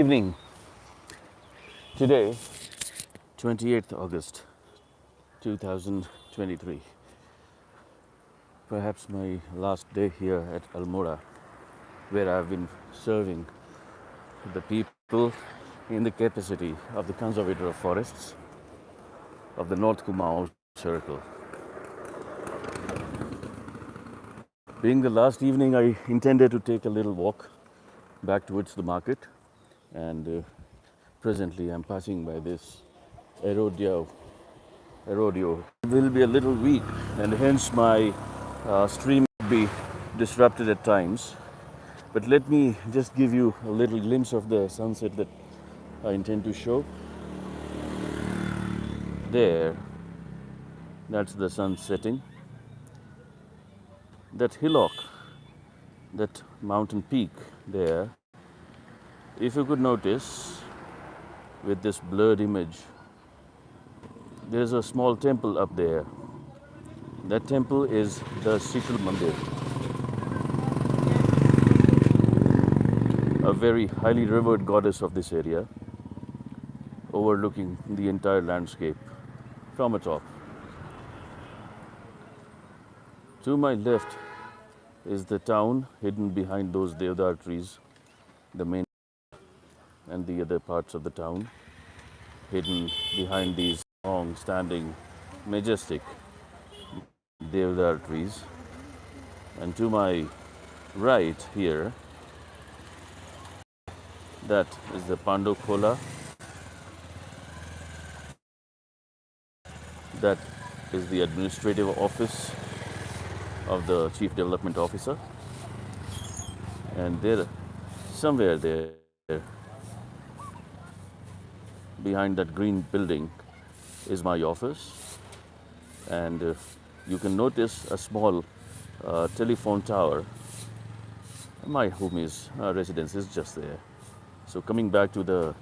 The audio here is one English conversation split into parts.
Evening. Today, 28th August 2023. Perhaps my last day here at Almora, where I've been serving the people in the capacity of the Conservator of Forests of the North Kumau Circle. Being the last evening, I intended to take a little walk back towards the market, and presently I'm passing by this Erodio. It will be a little weak, and hence my stream will be disrupted at times. But let me just give you a little glimpse of the sunset that I intend to show. There, that's the sun setting. That hillock, that mountain peak there, if you could notice with this blurred image, there's a small temple up there. That temple is the Sital Mandir, a very highly revered goddess of this area, overlooking the entire landscape from atop. To my left is the town hidden behind those deodar trees, the main and the other parts of the town hidden behind these long standing majestic deodar trees. And to my right here, that is the Pandokhola. That is the administrative office of the Chief Development Officer. And there, somewhere there, behind that green building, is my office. And you can notice a small telephone tower. My homie's residence is just there. So coming back to the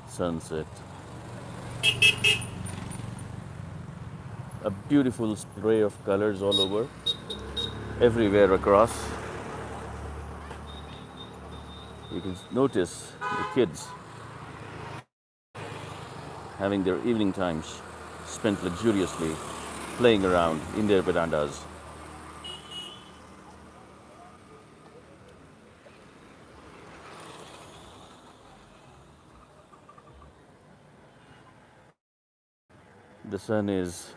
sunset, a beautiful spray of colors all over, everywhere across. You can notice the kids having their evening times spent luxuriously playing around in their verandas. The sun is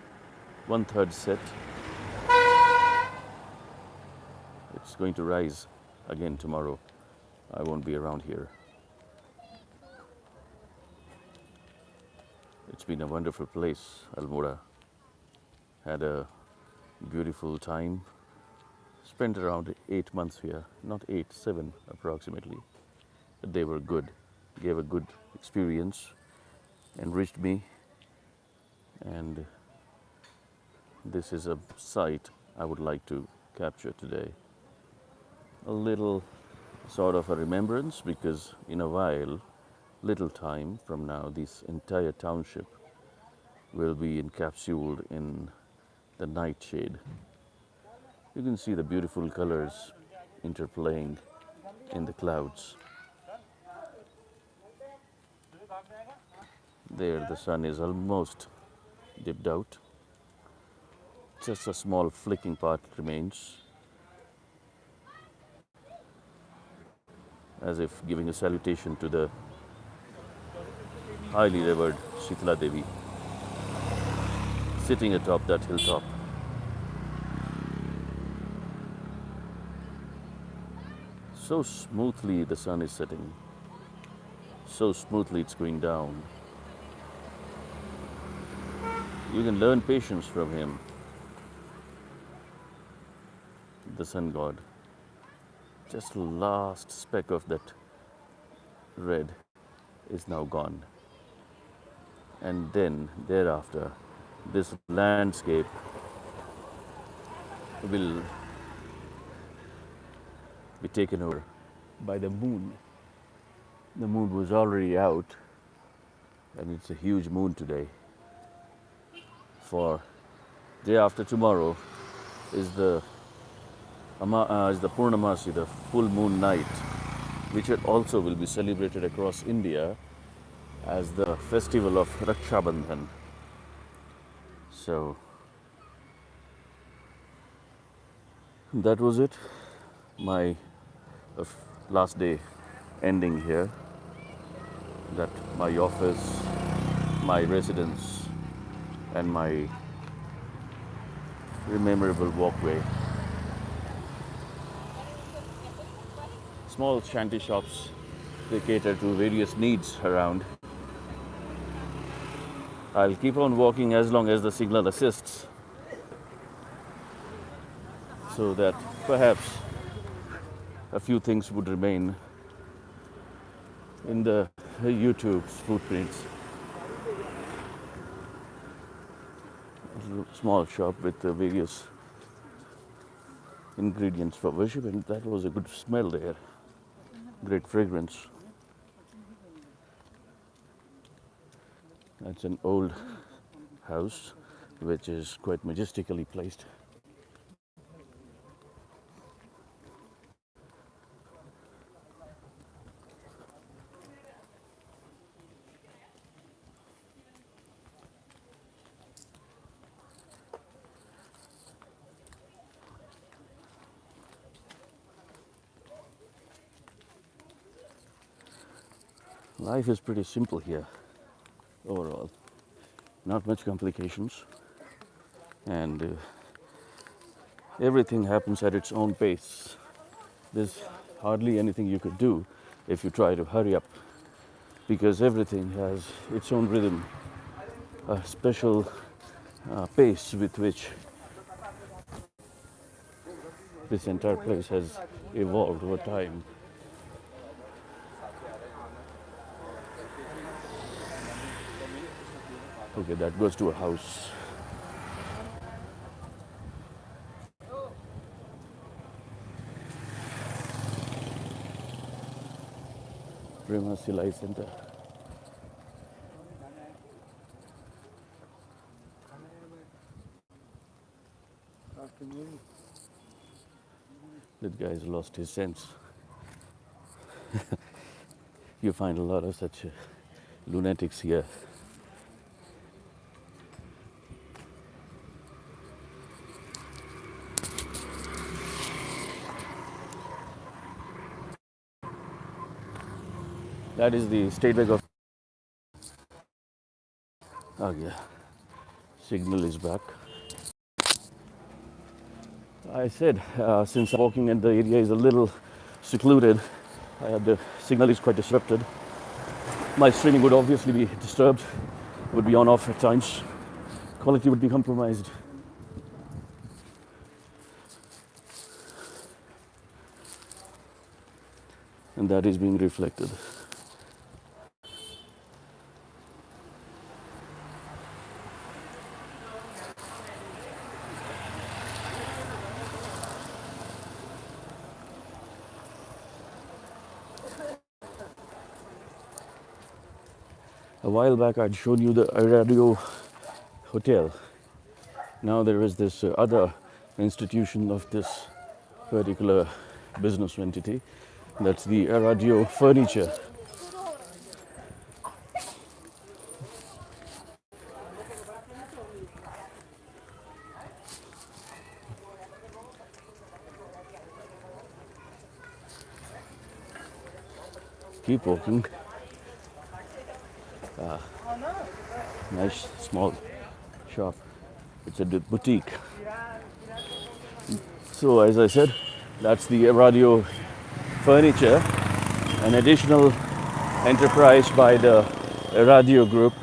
1/3 set. It's going to rise again tomorrow. I won't be around here. It's been a wonderful place, Almora. Had a beautiful time. Spent around 8 months here. Not 8, 7 approximately. But they were good. Gave a good experience. Enriched me. And this is a sight I would like to capture today. A little sort of a remembrance, because in a while, little time from now, this entire township will be encapsulated in the nightshade. You can see the beautiful colors interplaying in the clouds. There, the sun is almost dipped out. Just a small flicking part remains, as if giving a salutation to the highly revered Shitla Devi sitting atop that hilltop. So smoothly the sun is setting, so smoothly it's going down. You can learn patience from him, the sun god. Just the last speck of that red is now gone. And then, thereafter, this landscape will be taken over by the moon. The moon was already out, and it's a huge moon today. For day after tomorrow is the Purnamasi, the full moon night. which also will be celebrated across India as the festival of Raksha Bandhan. So that was it. My last day ending here. That my office, my residence, and my memorable walkway. Small shanty shops, they cater to various needs around. I'll keep on walking as long as the signal assists, so that perhaps a few things would remain in the YouTube's footprints. A small shop with various ingredients for worship, and that was a good smell there. Great fragrance. That's an old house which is quite majestically placed. Life is pretty simple here overall. Not much complications, and everything happens at its own pace. There's hardly anything you could do if you try to hurry up, because everything has its own rhythm, a special pace with which this entire place has evolved over time. Okay, that goes to a house. Prema Silai Center. That guy's lost his sense. You find a lot of such lunatics here. That is the state bank of. Oh yeah, signal is back. I said since walking in the area is a little secluded, the signal is quite disrupted. My streaming would obviously be disturbed, would be on off at times. Quality would be compromised. And that is being reflected. A while back I'd shown you the Radio Hotel. Now there is this other institution of this particular business entity. That's the Radio Furniture. Keep walking. Nice small shop. It's a boutique. So as I said, that's the Radio Furniture, an additional enterprise by the Radio Group.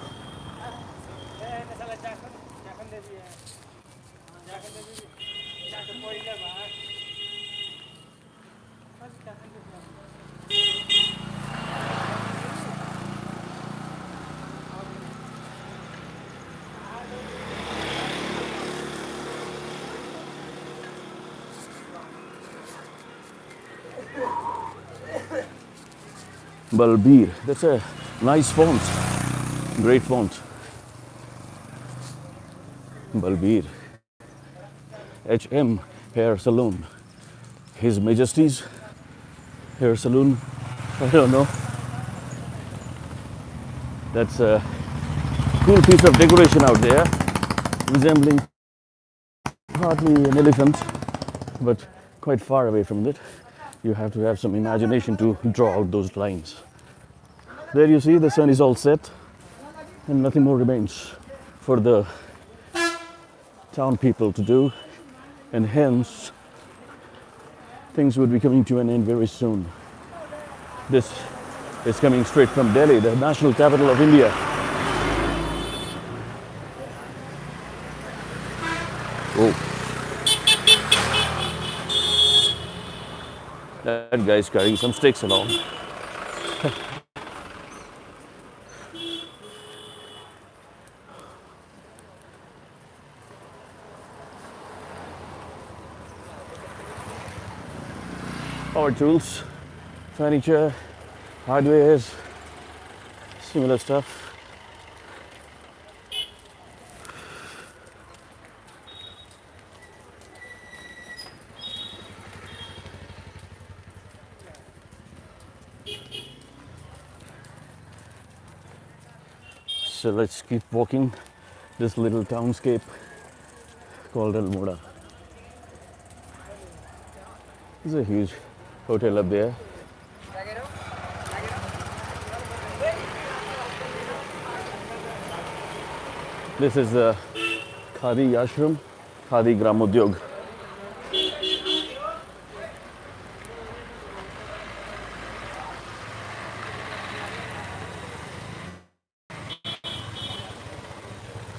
Balbir. That's a nice font. Great font. Balbir. HM Hair Salon. His Majesty's Hair Salon I don't know. That's a cool piece of decoration out there, resembling hardly an elephant, but quite far away from it. You have to have some imagination to draw out those lines. There you see the sun is all set and nothing more remains for the town people to do, and hence things would be coming to an end very soon. This is coming straight from Delhi, the national capital of India. Oh, that guy's carrying some sticks along. Power tools, furniture, hardwares, similar stuff. So let's keep walking this little townscape called Almora. There's a huge hotel up there. This is the Khadi Ashram, Khadi Gramodyog.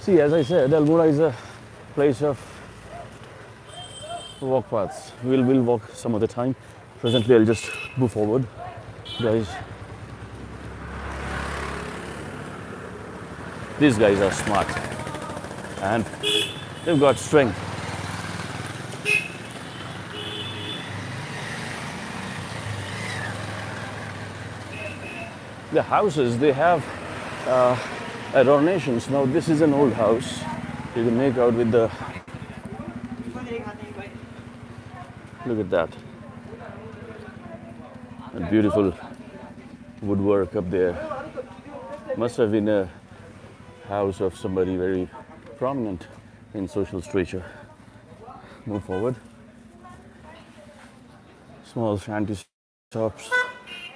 See, as I said, Almora is a place of walk paths. We'll walk some other time. Presently, I'll just move forward, guys. These guys are smart and they've got strength. The houses, they have adornations. Now this is an old house. You can make out with the, look at that. A beautiful woodwork up there. Must have been a house of somebody very prominent in social stature. Move forward. Small shanty shops,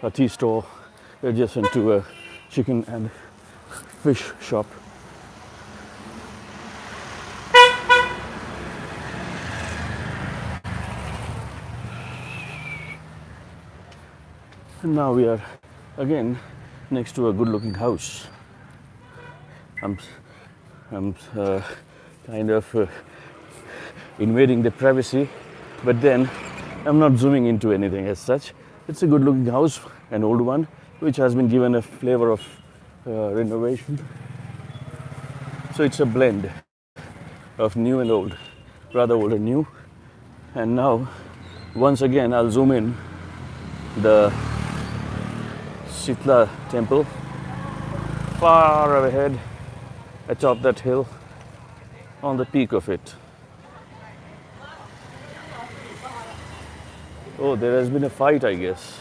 a tea store adjacent to a chicken and fish shop. And now we are again next to a good-looking house. I'm kind of invading the privacy, but then I'm not zooming into anything as such. It's a good-looking house, an old one, which has been given a flavor of renovation. So it's a blend of new and old, rather old and new. And now, once again, I'll zoom in the Shitla temple, far ahead atop that hill, on the peak of it. Oh, there has been a fight, I guess,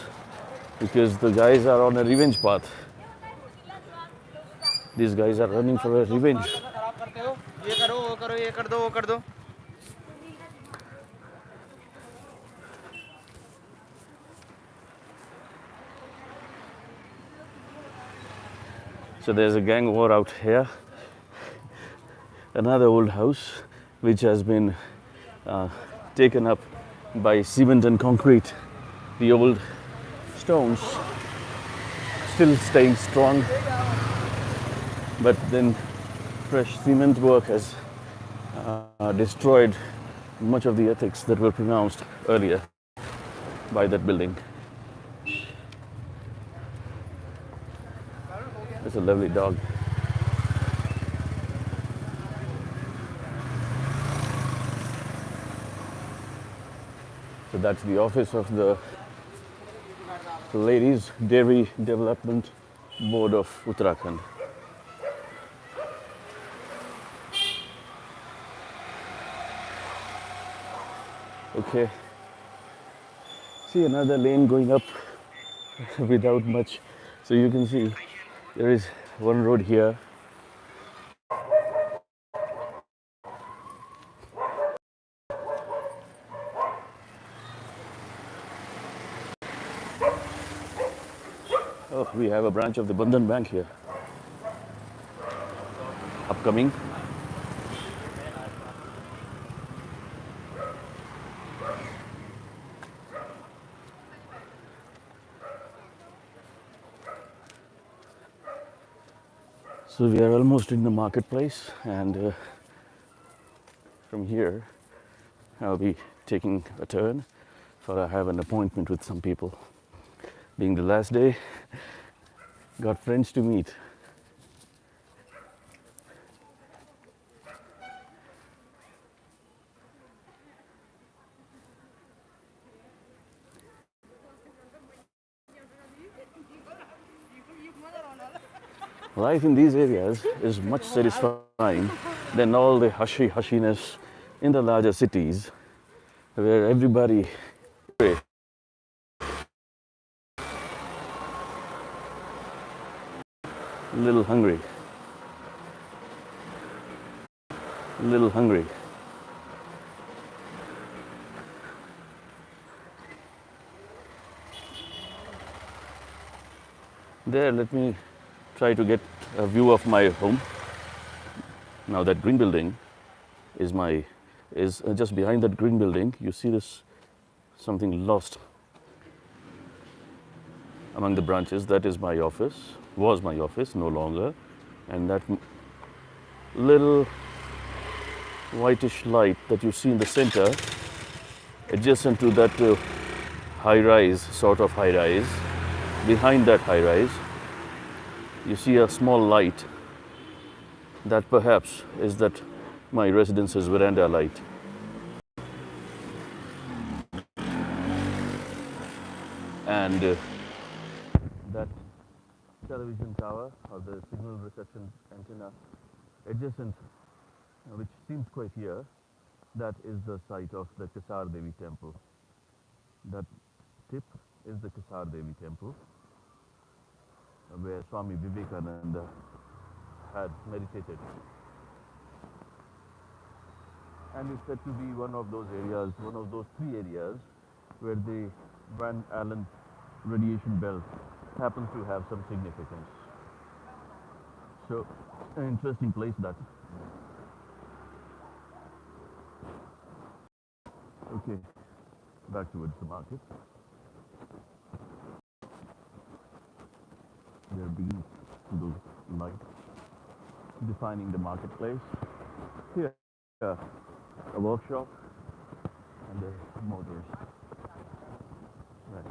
because the guys are on a revenge path. These guys are running for a revenge. So there's a gang war out here. Another old house which has been taken up by cement and concrete. The old stones still staying strong, but then fresh cement work has destroyed much of the ethics that were pronounced earlier by that building. It's a lovely dog. So that's the office of the Ladies Dairy Development Board of Uttarakhand. Okay. See another lane going up without much. So you can see there is one road here. Oh, we have a branch of the Bandhan Bank here, upcoming. So we are almost in the marketplace, and from here I'll be taking a turn, for I have an appointment with some people. Being the last day, got friends to meet. Life in these areas is much satisfying than all the hushiness in the larger cities, where everybody little hungry, little hungry. There, let me try to get a view of my home. Now that green building is my is just behind that green building. You see this something lost among the branches. That is my office. Was my office, no longer. And that little whitish light that you see in the center, adjacent to that high rise, sort of high rise, behind that high rise, you see a small light. That perhaps is that my residence's veranda light. And that television tower, or the signal reception antenna adjacent, which seems quite here, that is the site of the Kasar Devi temple. That tip is the Kasar Devi temple, where Swami Vivekananda had meditated. And it's said to be one of those areas, one of those three areas where the Van Allen radiation belt happens to have some significance. So, an interesting place that. Okay, back towards the market. There begins those lights defining the marketplace. Here, a workshop and the motors. Right.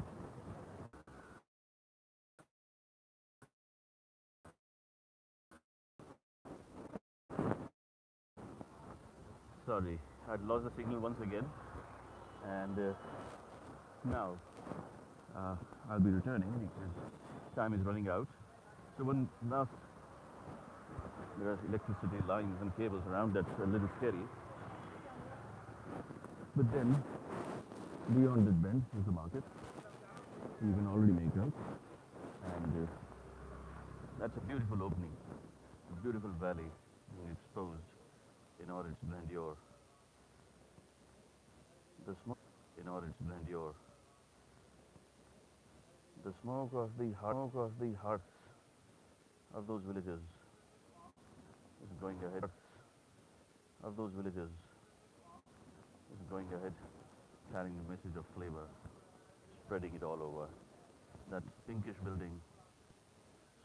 Sorry, I'd lost the signal once again, and now I'll be returning because time is running out. So when last there are electricity lines and cables around, that's a little scary. But then beyond that bend is the market. You can already make out, and that's a beautiful opening, a beautiful valley being exposed in all its grandeur. The smoke, in all its grandeur. The smoke of the hearts of those villages is going ahead. Of those villages is going ahead, carrying the message of flavor, spreading it all over. That pinkish building,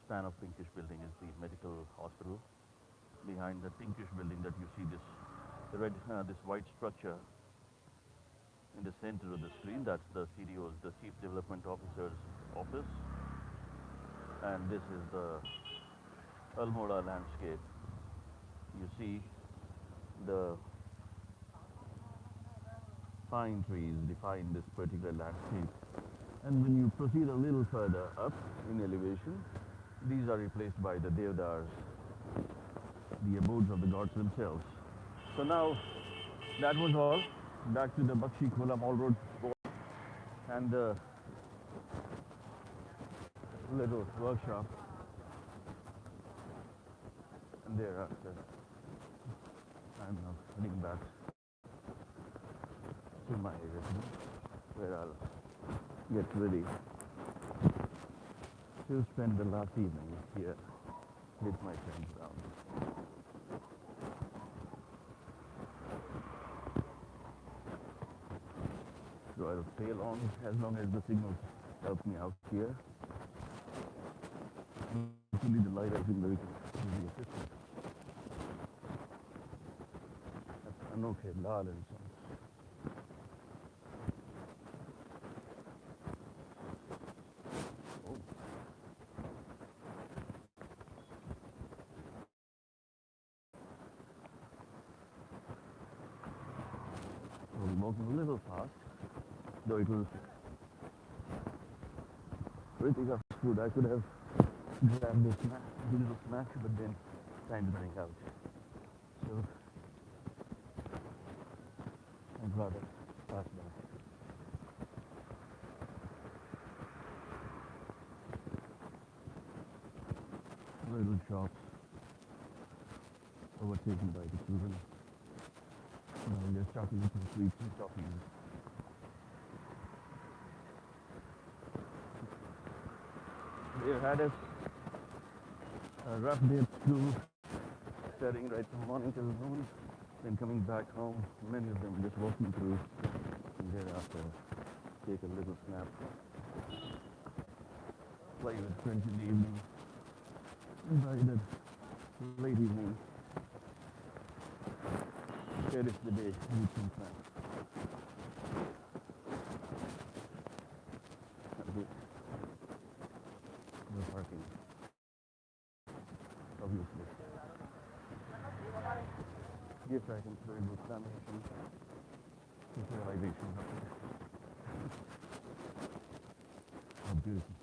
span of pinkish building, is the medical hospital. Behind that pinkish building, that you see this white structure in the center of the screen, that's the CDO's, the Chief Development Officer's office. And this is the Almora landscape. You see the pine trees define this particular landscape. And when you proceed a little further up in elevation, these are replaced by the Devdars, the abodes of the gods themselves. So now, that was all. Back to the Bakshi Khola Mall Road, and little workshop, and thereafter I'm now heading back to my residence where I'll get ready to spend the last evening here with my friends around. So I'll stay along as long as the signals help me out here. Hopefully the light has been very assistant. That's अनोखे लाल इंसान. We're walking a little fast, though it was pretty tough food. I could have grabbed a little snack, but then time is running out. So I'd rather pass by. Little shops overtaken by the children. They're stopping into the streets and talking. They had a rough day at school, studying right from morning till noon, then coming back home, many of them just walking through, and thereafter take a little snap, play with friends in the evening, and by that late evening, cherish the day with some snacks. No parking, obviously. Gift items, very good lamination, visualization. Oh, beautiful.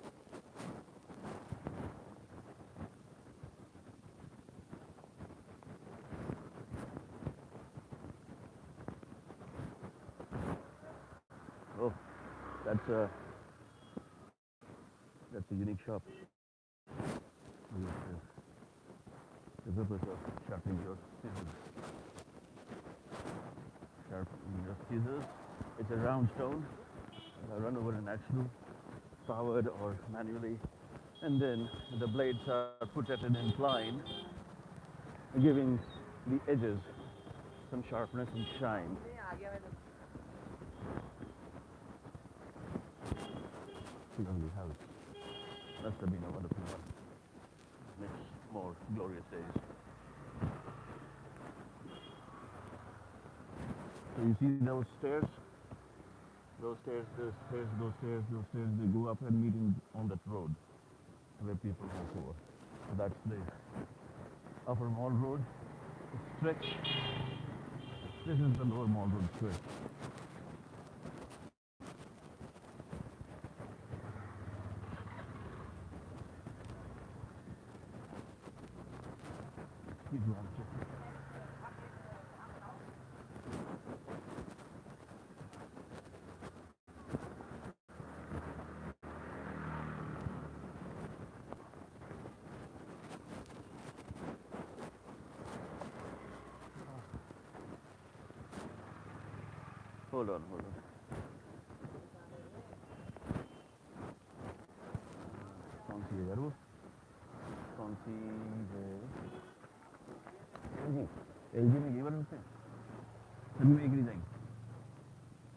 Oh, that's a unique shop. The purpose of sharpening your scissors. Sharpening your scissors. It's a round stone. Run over an axle, powered or manually, and then the blades are put at an incline, giving the edges some sharpness and shine. Lovely house. Must have been a wonderful one. Makes more glorious days. So you see those stairs? Those stairs, they go up and meet on that road where people walk over. So that's the upper mall road stretch. This is the lower mall road stretch. Hold on. कौन सी है यार वो? कौन सी है? LG में ये वाला है? सभी में एक ही जाएंगे.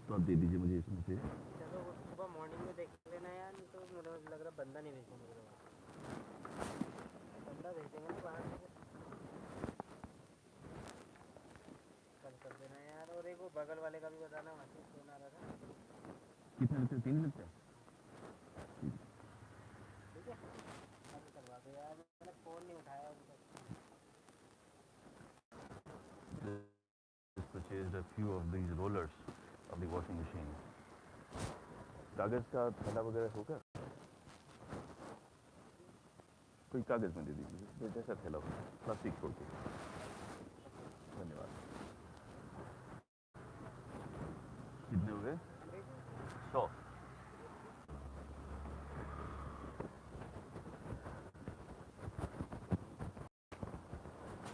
तो आप दे दीजिए मुझे इसमें से. चलो सुबह मॉर्निंग में देख लेना यार, नहीं तो मुझे लग रहा बंदा नहीं भेजेंगे मेरे पास. बंदा भेजेंगे ना बाहर से. कल कर देना यार. और एक वो बगल वाले का भी बताना, वहाँ से फोन आ रहा था. कितने लेते? 3 लेते हैं. ठीक है, कल करवा दो यार. मैंने फ़ोन नहीं उठाया अभी तक. Just purchased a few of these rollers of the washing machine. कागज का थैला वगैरह होगा? कोई कागज में दे दीजिए, जैसा थैला हो, प्लास्टिक छोड़ के. धन्यवाद. कितने हो गए? 100.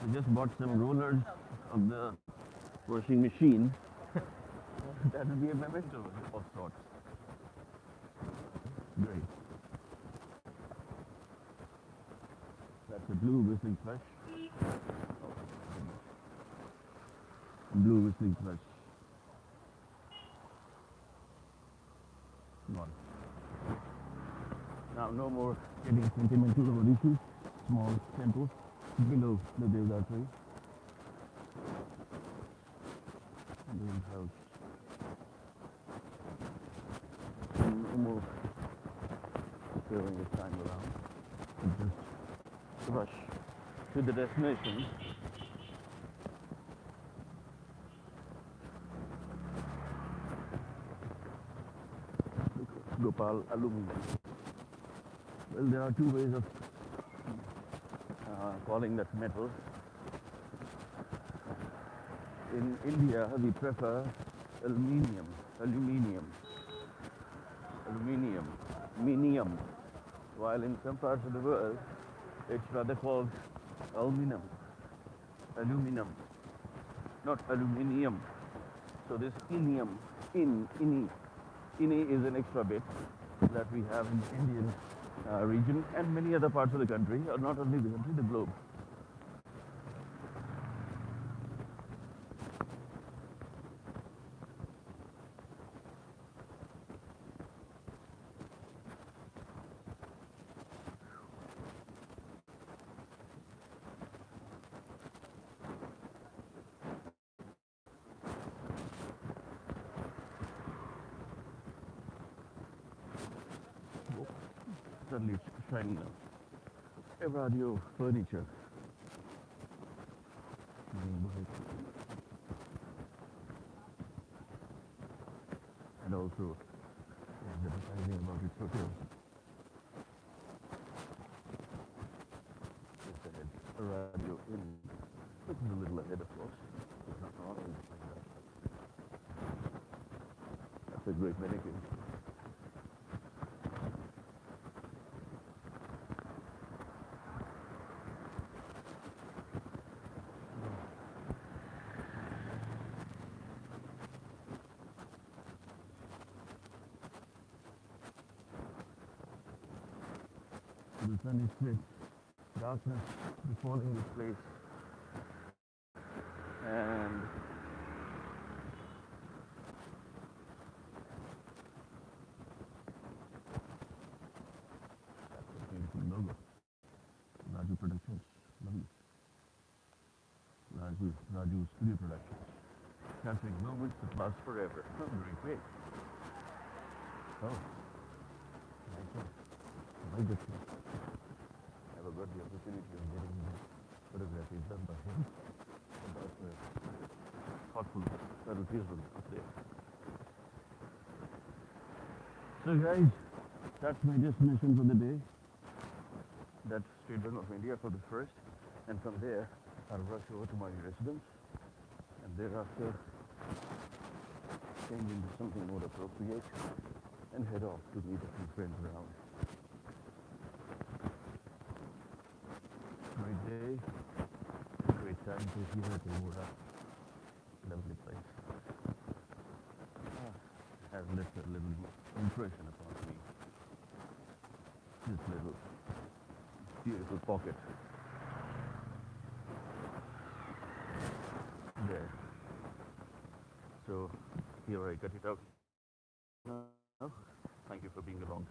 I just bought some rollers of the washing machine. That will be a memento of sorts. Great. That's a blue whistling thrush. Oh, goodness. Blue whistling thrush. Gone. Now no more getting sentimental over issues. Small temple below the Devda tree. Green house. No more filling this time around. Just rush to the destination. Gopal aluminum. Well, there are two ways of calling that metal. In India, we prefer aluminium, aluminium, aluminium, minium, while in some parts of the world, it's rather called aluminum, aluminum, not aluminium. So this inium, ini is an extra bit that we have in the Indian region and many other parts of the country, or not only the country, the globe. Suddenly it's shining now. A radio furniture. And also advertising about its hotels. Just ahead, a radio in. This is a little ahead, of course. It's not always like that. That's a great mannequin. The sun is set, darkness befalling this place, and that's a beautiful logo. Raju Productions, lovely. Raju Studio Productions, capturing moments that last forever. Oh, very great. Oh, nice one. I like this one. Never got the opportunity of getting photography done by him. But thoughtful, subtle visual up there. So guys, that's my destination for the day. That's State Bank of India for the first. And from there, I'll rush over to my residence. And thereafter, change into something more appropriate and head off to meet a few friends around. Great day, great time to here at Almora. Lovely place. Has left a little impression upon me. This little beautiful pocket. There. So here I cut it out now. Thank you for being along.